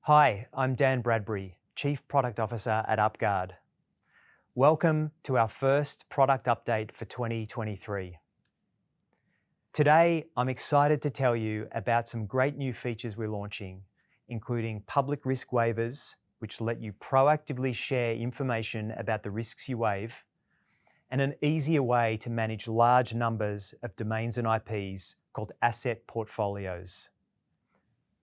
Hi, I'm Dan Bradbury, Chief Product Officer at UpGuard. Welcome to our first product update for 2023. Today, I'm excited to tell you about some great new features we're launching, including public risk waivers, which let you proactively share information about the risks you waive, and an easier way to manage large numbers of domains and IPs called asset portfolios.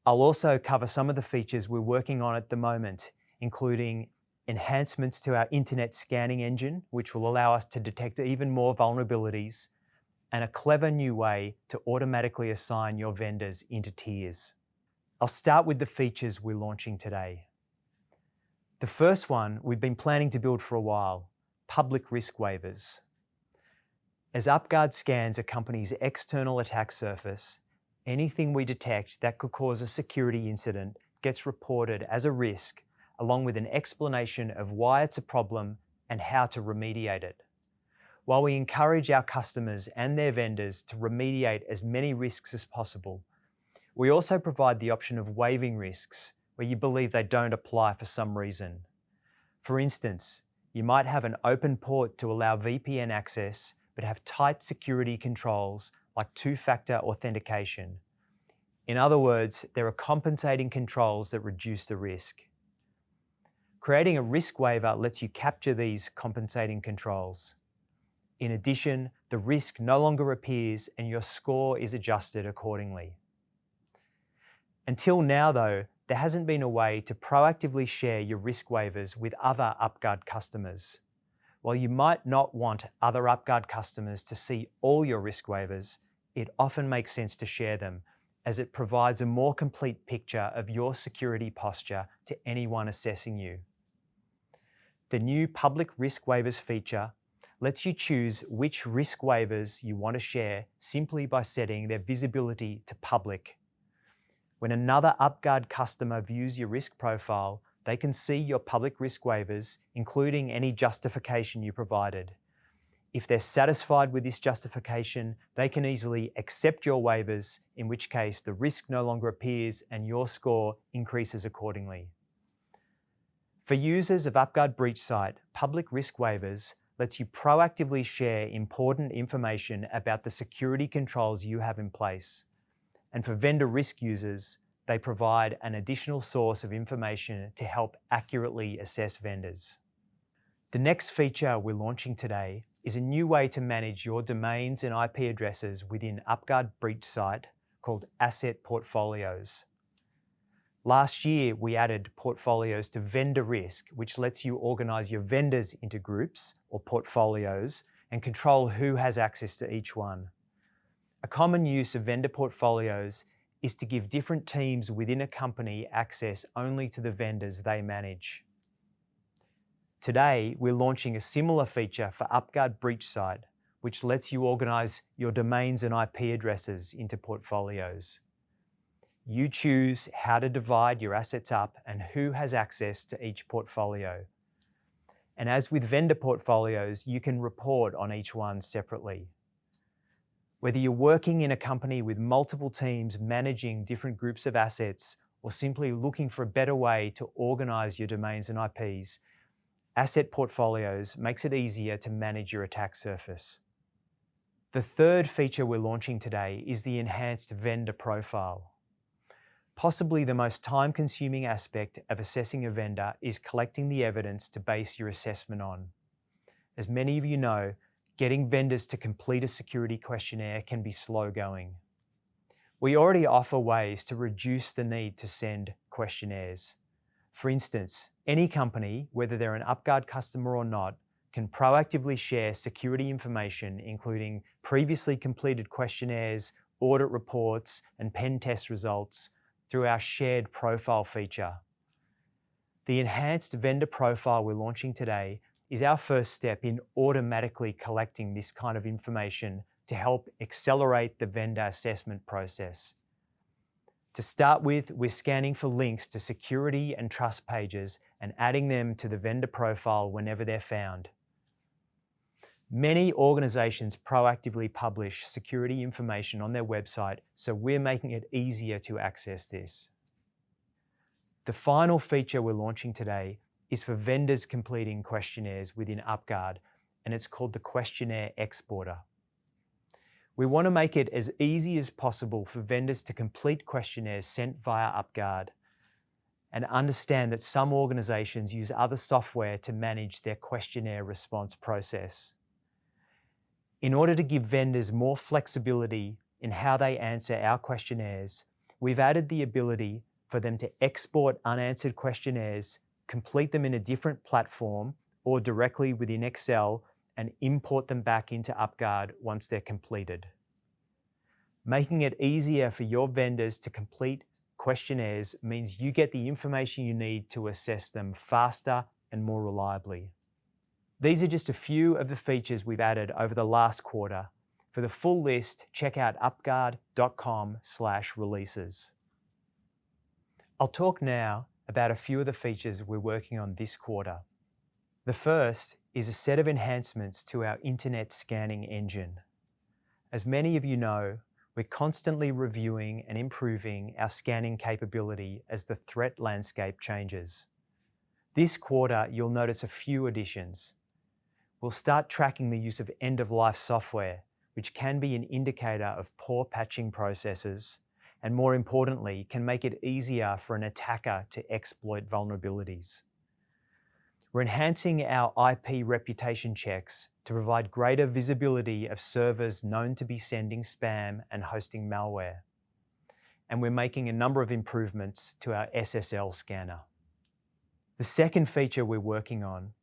I'll also cover some of the features we're working on at the moment, including enhancements to our internet scanning engine, which will allow us to detect even more vulnerabilities, and a clever new way to automatically assign your vendors into tiers. I'll start with the features we're launching today. The first one we've been planning to build for a while, public risk waivers. As UpGuard scans a company's external attack surface, anything we detect that could cause a security incident gets reported as a risk, along with an explanation of why it's a problem and how to remediate it. While we encourage our customers and their vendors to remediate as many risks as possible, we also provide the option of waiving risks where you believe they don't apply for some reason. For instance, you might have an open port to allow VPN access, but have tight security controls like two-factor authentication. In other words, there are compensating controls that reduce the risk. Creating a risk waiver lets you capture these compensating controls. In addition, the risk no longer appears and your score is adjusted accordingly. Until now though, there hasn't been a way to proactively share your risk waivers with other UpGuard customers. While you might not want other UpGuard customers to see all your risk waivers, it often makes sense to share them, as it provides a more complete picture of your security posture to anyone assessing you. The new public risk waivers feature lets you choose which risk waivers you want to share simply by setting their visibility to public. When another UpGuard customer views your risk profile, they can see your public risk waivers, including any justification you provided. If they're satisfied with this justification, they can easily accept your waivers, in which case the risk no longer appears and your score increases accordingly. For users of UpGuard BreachSight, public risk waivers lets you proactively share important information about the security controls you have in place. And for vendor risk users, they provide an additional source of information to help accurately assess vendors. The next feature we're launching today is a new way to manage your domains and IP addresses within UpGuard BreachSight called asset portfolios. Last year, we added portfolios to vendor risk, which lets you organize your vendors into groups or portfolios and control who has access to each one. A common use of vendor portfolios is to give different teams within a company access only to the vendors they manage. Today, we're launching a similar feature for UpGuard BreachSight, which lets you organize your domains and IP addresses into portfolios. You choose how to divide your assets up and who has access to each portfolio. And as with vendor portfolios, you can report on each one separately. Whether you're working in a company with multiple teams managing different groups of assets, or simply looking for a better way to organize your domains and IPs, asset portfolios makes it easier to manage your attack surface. The third feature we're launching today is the enhanced vendor profile. Possibly the most time-consuming aspect of assessing a vendor is collecting the evidence to base your assessment on. As many of you know, getting vendors to complete a security questionnaire can be slow going. We already offer ways to reduce the need to send questionnaires. For instance, any company, whether they're an UpGuard customer or not, can proactively share security information, including previously completed questionnaires, audit reports, and pen test results through our shared profile feature. The enhanced vendor profile we're launching today is our first step in automatically collecting this kind of information to help accelerate the vendor assessment process. To start with, we're scanning for links to security and trust pages and adding them to the vendor profile whenever they're found. Many organizations proactively publish security information on their website, so we're making it easier to access this. The final feature we're launching today is for vendors completing questionnaires within UpGuard, and it's called the Questionnaire Exporter. We want to make it as easy as possible for vendors to complete questionnaires sent via UpGuard, and understand that some organizations use other software to manage their questionnaire response process. In order to give vendors more flexibility in how they answer our questionnaires, we've added the ability for them to export unanswered questionnaires, complete them in a different platform or directly within Excel, and import them back into UpGuard once they're completed. Making it easier for your vendors to complete questionnaires means you get the information you need to assess them faster and more reliably. These are just a few of the features we've added over the last quarter. For the full list, check out upguard.com/releases. I'll talk now about a few of the features we're working on this quarter. The first is a set of enhancements to our internet scanning engine. As many of you know, we're constantly reviewing and improving our scanning capability as the threat landscape changes. This quarter, you'll notice a few additions. We'll start tracking the use of end-of-life software, which can be an indicator of poor patching processes, and more importantly, can make it easier for an attacker to exploit vulnerabilities. We're enhancing our IP reputation checks to provide greater visibility of servers known to be sending spam and hosting malware. And we're making a number of improvements to our SSL scanner. The second feature we're working on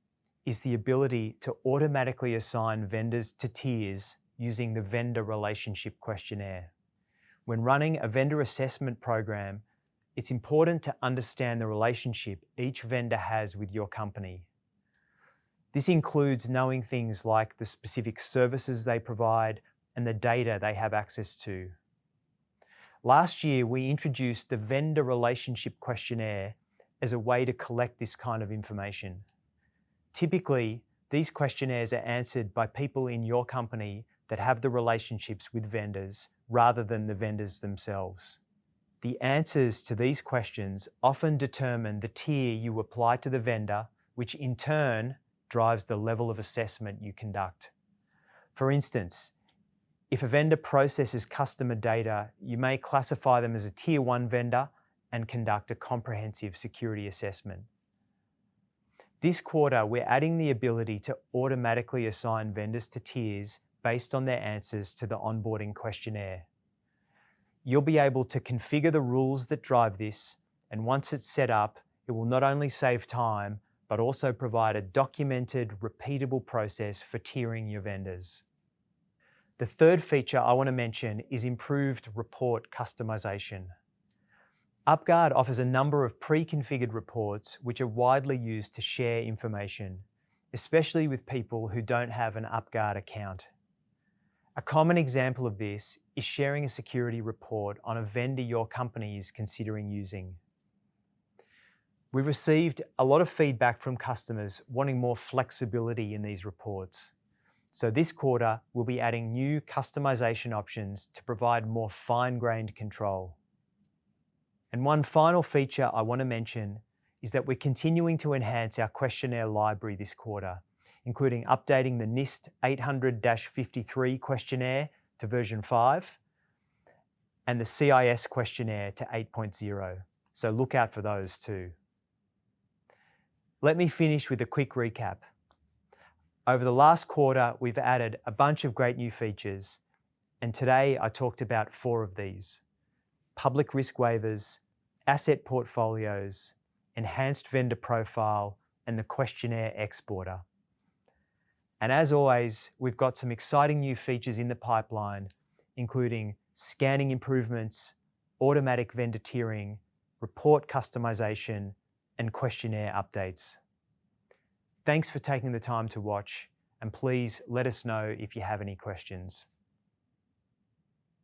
is the ability to automatically assign vendors to tiers using the vendor relationship questionnaire. When running a vendor assessment program, it's important to understand the relationship each vendor has with your company. This includes knowing things like the specific services they provide and the data they have access to. Last year, we introduced the vendor relationship questionnaire as a way to collect this kind of information. Typically, these questionnaires are answered by people in your company that have the relationships with vendors rather than the vendors themselves. The answers to these questions often determine the tier you apply to the vendor, which in turn drives the level of assessment you conduct. For instance, if a vendor processes customer data, you may classify them as a Tier 1 vendor and conduct a comprehensive security assessment. This quarter, we're adding the ability to automatically assign vendors to tiers based on their answers to the onboarding questionnaire. You'll be able to configure the rules that drive this, and once it's set up, it will not only save time, but also provide a documented, repeatable process for tiering your vendors. The third feature I want to mention is improved report customization. UpGuard offers a number of pre-configured reports which are widely used to share information, especially with people who don't have an UpGuard account. A common example of this is sharing a security report on a vendor your company is considering using. We've received a lot of feedback from customers wanting more flexibility in these reports. So this quarter, we'll be adding new customization options to provide more fine-grained control. And one final feature I want to mention is that we're continuing to enhance our questionnaire library this quarter, including updating the NIST 800-53 questionnaire to version 5 and the CIS questionnaire to 8.0. So look out for those too. Let me finish with a quick recap. Over the last quarter, we've added a bunch of great new features, and today I talked about 4 of these: public risk waivers, asset portfolios, enhanced vendor profile, and the questionnaire exporter. And as always, we've got some exciting new features in the pipeline, including scanning improvements, automatic vendor tiering, report customization, and questionnaire updates. Thanks for taking the time to watch, and please let us know if you have any questions.